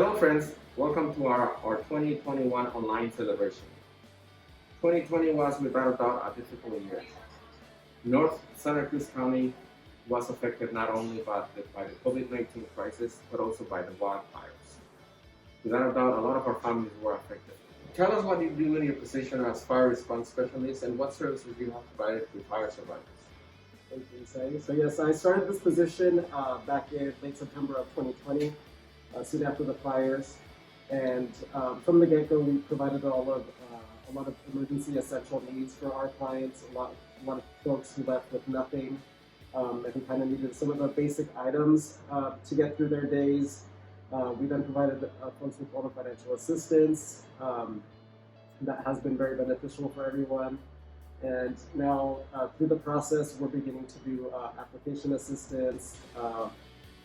Hello friends, welcome to our 2021 online celebration. 2020 was without a doubt a difficult year. North Santa Cruz County was affected not only by the COVID-19 crisis, but also by the wildfires. Without a doubt, a lot of our families were affected. Tell us what you do in your position as fire response specialist and what services you have provided to fire survivors. Thank you, Isai. So yes, I started this position back in late September of 2020, soon after the fires. And from the get-go, we provided a lot of emergency essential needs for our clients. A lot of folks who left with nothing, and who kind of needed some of the basic items to get through their days. We then provided folks with all the financial assistance. That has been very beneficial for everyone. And now, through the process, we're beginning to do application assistance,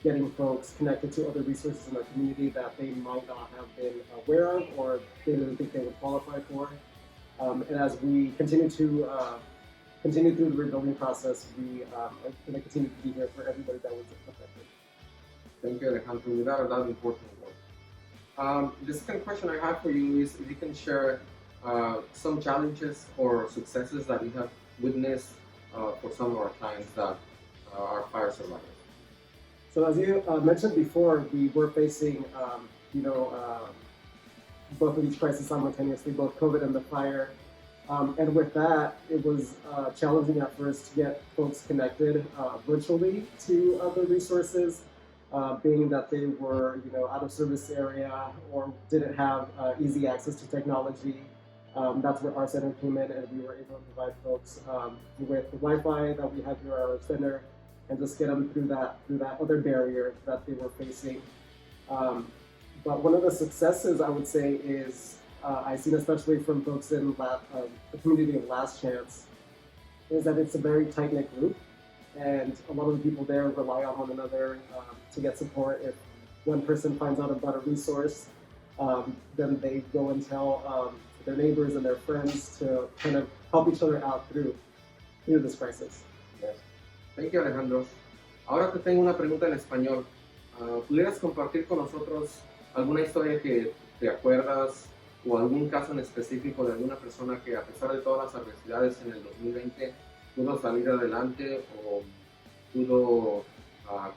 getting folks connected to other resources in our community that they might not have been aware of or they didn't think they would qualify for. And as we continue through the rebuilding process, we are going to continue to be here for everybody that was affected. Thank you, Alejandro. Without a doubt, important work. The second question I have for you is if you can share some challenges or successes that you have witnessed for some of our clients that are fire survivors. So as you mentioned before, we were facing, both of these crises simultaneously, both COVID and the fire. And with that, it was challenging at first to get folks connected virtually to other resources, being that they were, out of service area or didn't have easy access to technology. That's where our center came in, and we were able to provide folks with the Wi-Fi that we have here at our center, and just get them through that other barrier that they were facing. But one of the successes I would say is I've seen, especially from folks in the community of Last Chance, is that it's a very tight-knit group, and a lot of the people there rely on one another to get support. If one person finds out about a resource, then they go and tell their neighbors and their friends to kind of help each other out through this crisis. Yes. Thank you, Alejandro. Ahora te tengo una pregunta en español. ¿Pudieras compartir con nosotros alguna historia que te acuerdas o algún caso en específico de alguna persona que a pesar de todas las adversidades en el 2020 pudo salir adelante o pudo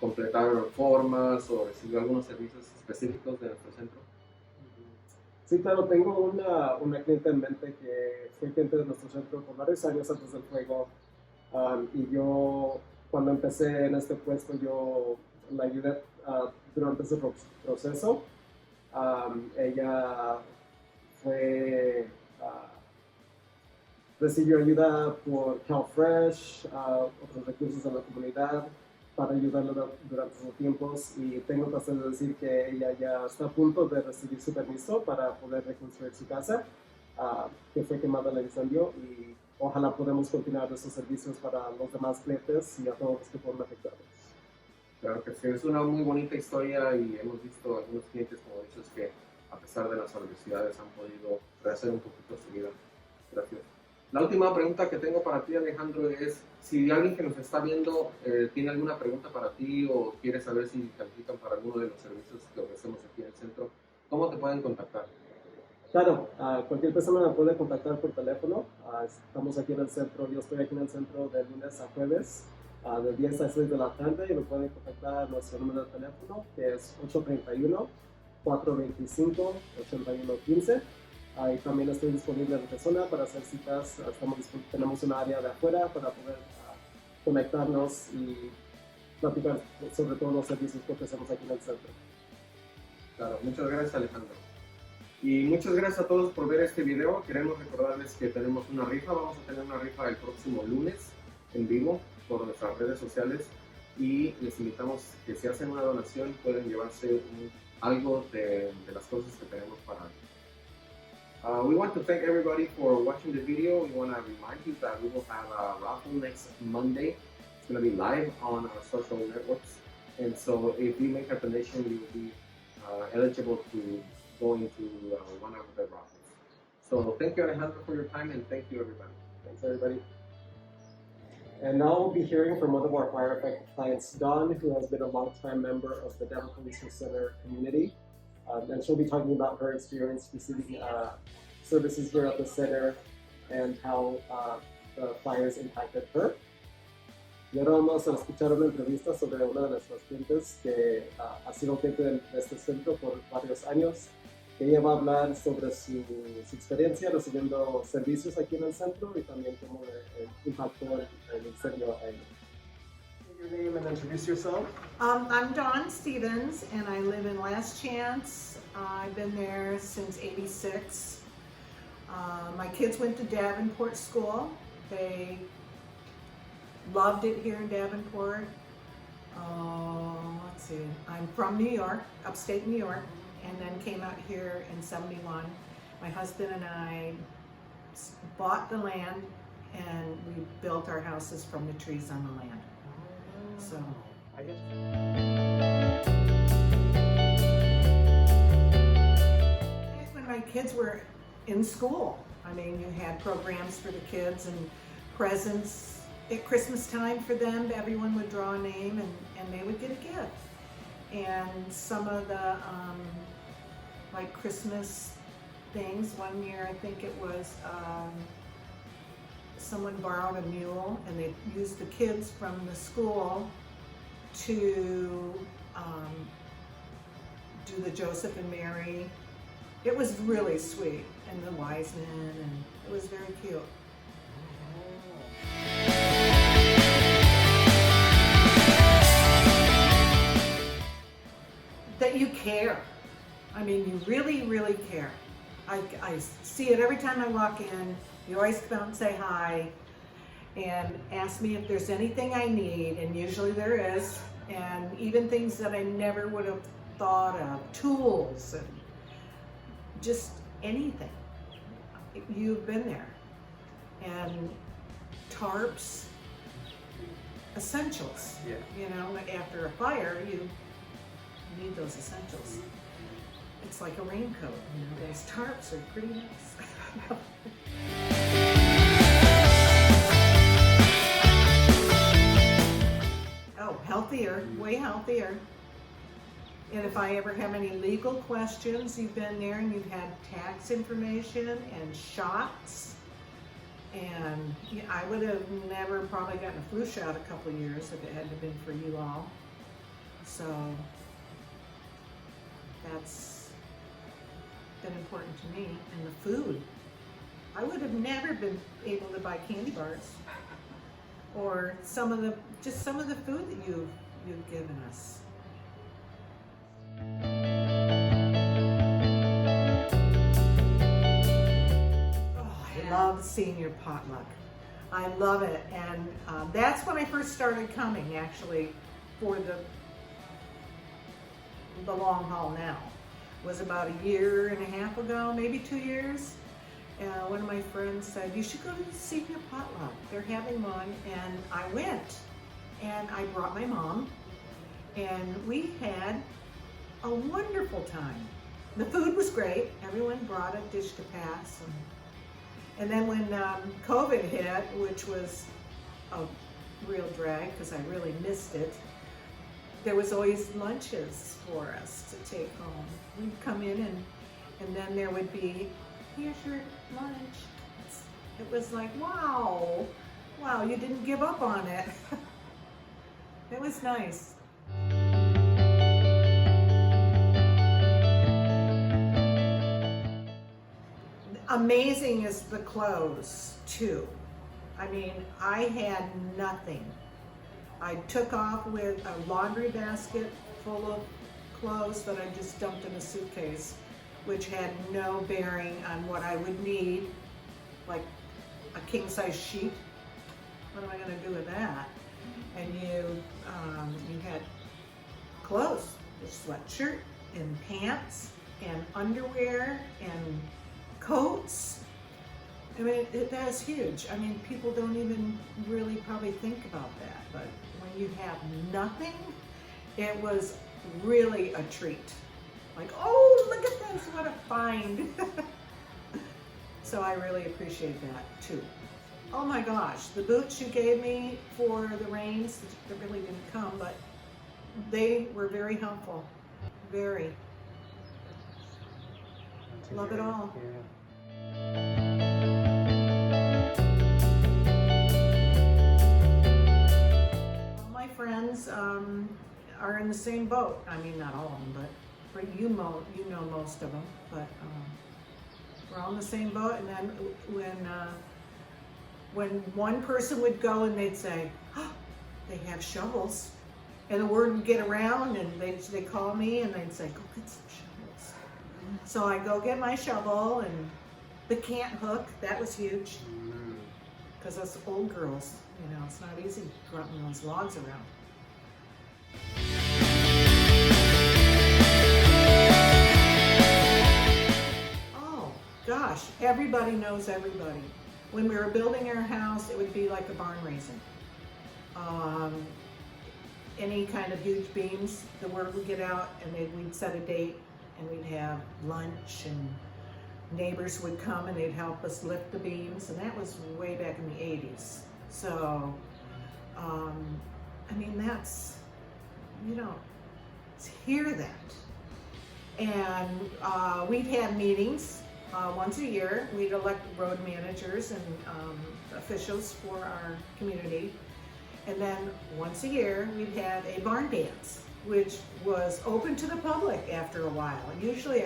completar formas o recibir algunos servicios específicos de nuestro centro? Sí, claro, tengo una cliente en mente que fue cliente de nuestro centro por varios años antes del fuego. Y yo, cuando empecé en este puesto, yo la ayudé durante ese proceso. Ella recibió ayuda por CalFresh, otros recursos de la comunidad, para ayudarla durante esos tiempos, y tengo el placer de decir que ella ya está a punto de recibir su permiso para poder reconstruir su casa, que fue quemada en el incendio, y ojalá podamos continuar esos servicios para los demás clientes y a todos los que fueron afectados. Claro que sí, es una muy bonita historia y hemos visto algunos clientes, como dices, que a pesar de las adversidades han podido rehacer un poquito su vida. Gracias. La última pregunta que tengo para ti, Alejandro, es si alguien que nos está viendo tiene alguna pregunta para ti o quiere saber si califican para alguno de los servicios que ofrecemos aquí en el centro, ¿cómo te pueden contactar? Claro, cualquier persona me puede contactar por teléfono. Estamos aquí en el centro, yo estoy aquí en el centro de lunes a jueves, de 10 a 6 de la tarde, y me pueden contactar a nuestro número de teléfono, que es 831-425-8115. Y también estoy disponible en persona para hacer citas. Tenemos un área de afuera para poder conectarnos y platicar sobre todos los servicios que ofrecemos aquí en el centro. Claro, muchas gracias, Alejandro. Y muchas gracias a todos por ver este video. Queremos recordarles que tenemos una rifa. Vamos a tener una rifa el próximo lunes en vivo por nuestras redes sociales. Y les invitamos que si hacen una donación pueden llevarse algo de las cosas que tenemos para ellos. We want to thank everybody for watching the video. We want to remind you that we will have a raffle next Monday. It's going to be live on our social networks. And so if you make a donation, you will be eligible to go into one of the raffles. So thank you, Alejandro, for your time, and thank you, everybody. Thanks, everybody. And now we'll be hearing from one of our fire affected clients, Don, who has been a longtime member of the Denver Police Center community. And she'll be talking about her experience receiving services here at the center and how the fires impacted her. Y ahora vamos a escuchar una entrevista sobre una de nuestras clientes que ha sido cliente de este centro por varios años. Ella va a hablar sobre su experiencia recibiendo servicios aquí en el centro y también cómo le impactó el incendio a ella. Your name and introduce yourself. I'm Dawn Stevens, and I live in Last Chance. I've been there since '86. My kids went to Davenport School. They loved it here in Davenport. Let's see, I'm from New York, upstate New York, and then came out here in '71. My husband and I bought the land, and we built our houses from the trees on the land. So, I guess. When my kids were in school, I mean, you had programs for the kids and presents at Christmas time for them. Everyone would draw a name and they would get a gift. And some of the like Christmas things, one year I think it was someone borrowed a mule and they used the kids from the school to do the Joseph and Mary. It was really sweet, and the wise men, and it was very cute. That you care. I mean, you really, really care. I see it every time I walk in. You always come out and say hi and ask me if there's anything I need, and usually there is, and even things that I never would have thought of, tools and just anything. You've been there. And tarps, essentials. Yeah. You know, after a fire, you need those essentials. It's like a raincoat, you know, those tarps are pretty nice. Oh, healthier, way healthier. And if I ever have any legal questions, you've been there and you've had tax information and shots. And I would have never probably gotten a flu shot a couple of years if it hadn't been for you all. So that's been important to me. And the food. I would have never been able to buy candy bars or some of the food that you've given us. I love senior potluck. I love it, and that's when I first started coming, actually, for the long haul now. It was about a year and a half ago, maybe 2 years. One of my friends said, you should go to the senior potluck. They're having one, and I went, and I brought my mom, and we had a wonderful time. The food was great. Everyone brought a dish to pass. And then when COVID hit, which was a real drag because I really missed it, there was always lunches for us to take home. We'd come in and then there would be, here's your lunch. It was like, wow, you didn't give up on it. It was nice. Amazing is the clothes, too. I mean, I had nothing. I took off with a laundry basket full of clothes that I just dumped in a suitcase, which had no bearing on what I would need, like a king-size sheet. What am I going to do with that? And you had clothes, a sweatshirt and pants and underwear and coats. I mean, that is huge. I mean, people don't even really probably think about that, but when you have nothing, it was really a treat. Like, oh, look at this, what a find. So I really appreciate that too. Oh my gosh, the boots you gave me for the rains, they really didn't come, but they were very helpful, very. Love it all. Yeah. All my friends are in the same boat. I mean, not all of them, but for you know most of them. But we're all in the same boat. And then when one person would go and they'd say, oh, they have shovels, and the word would get around, and they call me and they'd say, go get some shovels. So I go get my shovel, and the cant hook, that was huge. Because us old girls, you know, it's not easy grunting those logs around. Oh, gosh, everybody knows everybody. When we were building our house, it would be like a barn raising. Any kind of huge beams, the word would get out, and we'd set a date, and we'd have lunch, and neighbors would come and they'd help us lift the beams, and that was way back in the 80s. So, I mean, that's, you don't hear that. And we'd have meetings once a year. We'd elect road managers and officials for our community. And then once a year, we'd have a barn dance, which was open to the public after a while. And usually,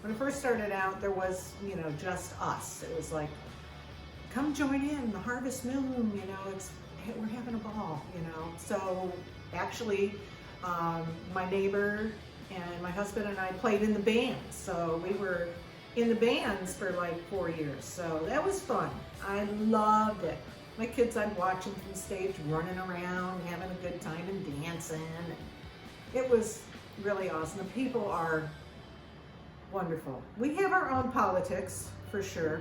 when I first started out, there was, you know, just us. It was like, come join in the harvest moon, you know, we're having a ball, you know. So actually, my neighbor and my husband and I played in the bands. So we were in the bands for like 4 years. So that was fun. I loved it. My kids, I'd watch them from the stage running around, having a good time and dancing. It was really awesome. The people are wonderful. We have our own politics, for sure,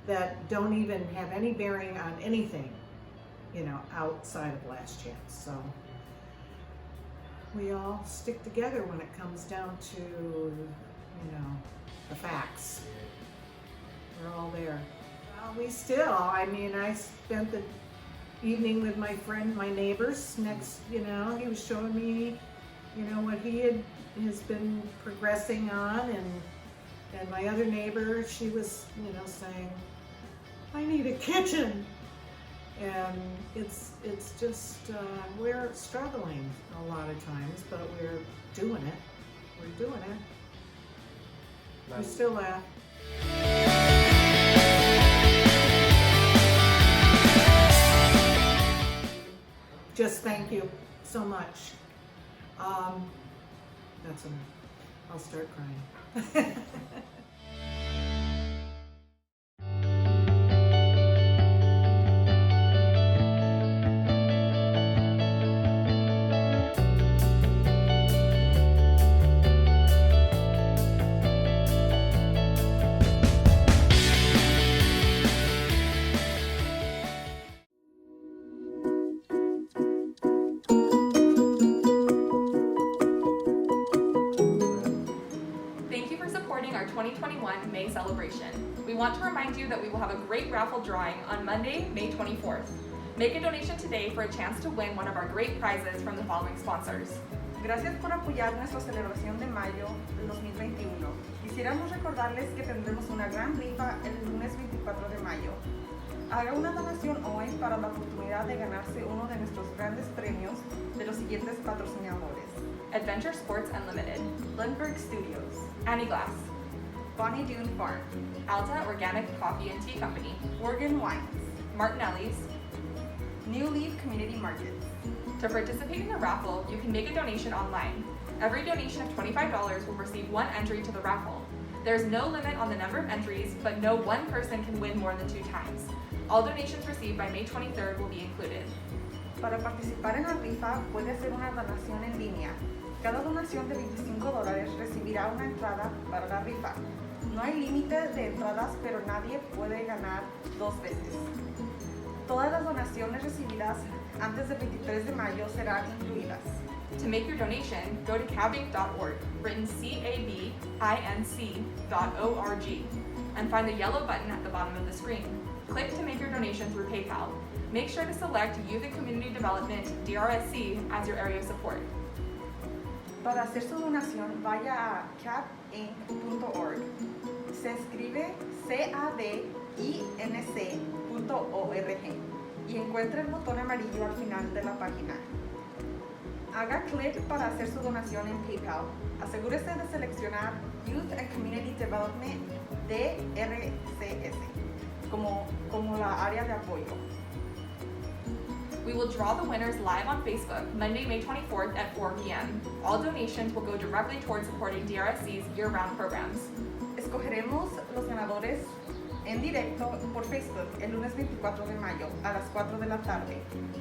that don't even have any bearing on anything, you know, outside of Last Chance. So we all stick together when it comes down to, you know, the facts. We're all there. Well, we still, I mean, I spent the evening with my friend, my neighbors next, you know, he was showing me, you know, what he has been progressing on, and my other neighbor, she was, you know, saying, I need a kitchen. And it's just, we're struggling a lot of times, but we're doing it. We're doing it. We still laugh. Just thank you so much. That's enough. I'll start crying. Our 2021 May celebration. We want to remind you that we will have a great raffle drawing on Monday, May 24th. Make a donation today for a chance to win one of our great prizes from the following sponsors. Gracias por apoyar nuestra celebración de mayo del 2021. Quisiéramos recordarles que tendremos una gran rifa el lunes 24 de mayo. Haga una donación hoy para la oportunidad de ganarse uno de nuestros grandes premios de los siguientes patrocinadores: Adventure Sports Unlimited, Lindbergh Studios, Annie Glass, Bonnie Doon Farm, Alta Organic Coffee and Tea Company, Oregon Wines, Martinelli's, New Leaf Community Markets. To participate in the raffle, you can make a donation online. Every donation of $25 will receive one entry to the raffle. There is no limit on the number of entries, but no one person can win more than 2 times. All donations received by May 23rd will be included. Para participar en la rifa, puede hacer una donación en línea. Cada donación de $25 recibirá una entrada para la rifa. No hay límite de entradas, pero nadie puede ganar 2 veces. Todas las donaciones recibidas antes del 23 de mayo serán incluidas. To make your donation, go to cabinc.org, written CABINC.org, and find the yellow button at the bottom of the screen. Click to make your donation through PayPal. Make sure to select Youth and Community Development, DRSC, as your area of support. Para hacer su donación, vaya a capinc.org. Se escribe cadinc.org y encuentra el botón amarillo al final de la página. Haga clic para hacer su donación en PayPal. Asegúrese de seleccionar Youth and Community Development DRSC como la área de apoyo. We will draw the winners live on Facebook Monday, May 24th at 4 p.m. All donations will go directly towards supporting DRSC's year-round programs. Escogeremos los ganadores en directo por Facebook el lunes 24 de mayo a las 4 de la tarde.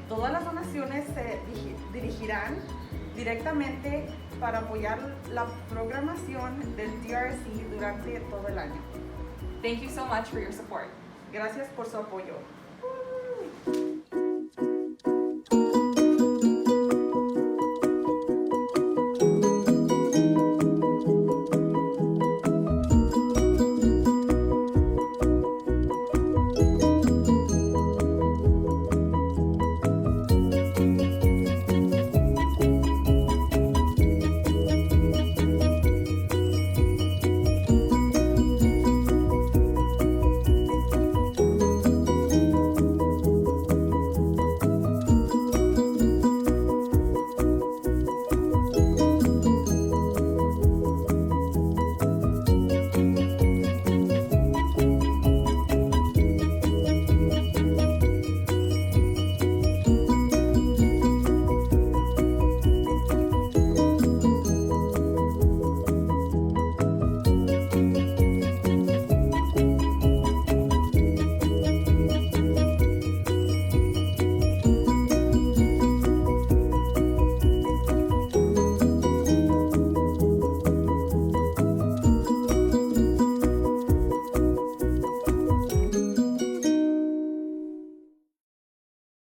Todas las donaciones se dirigirán directamente para apoyar la programación del DRSC durante todo el año. Thank you so much for your support. Gracias por su apoyo.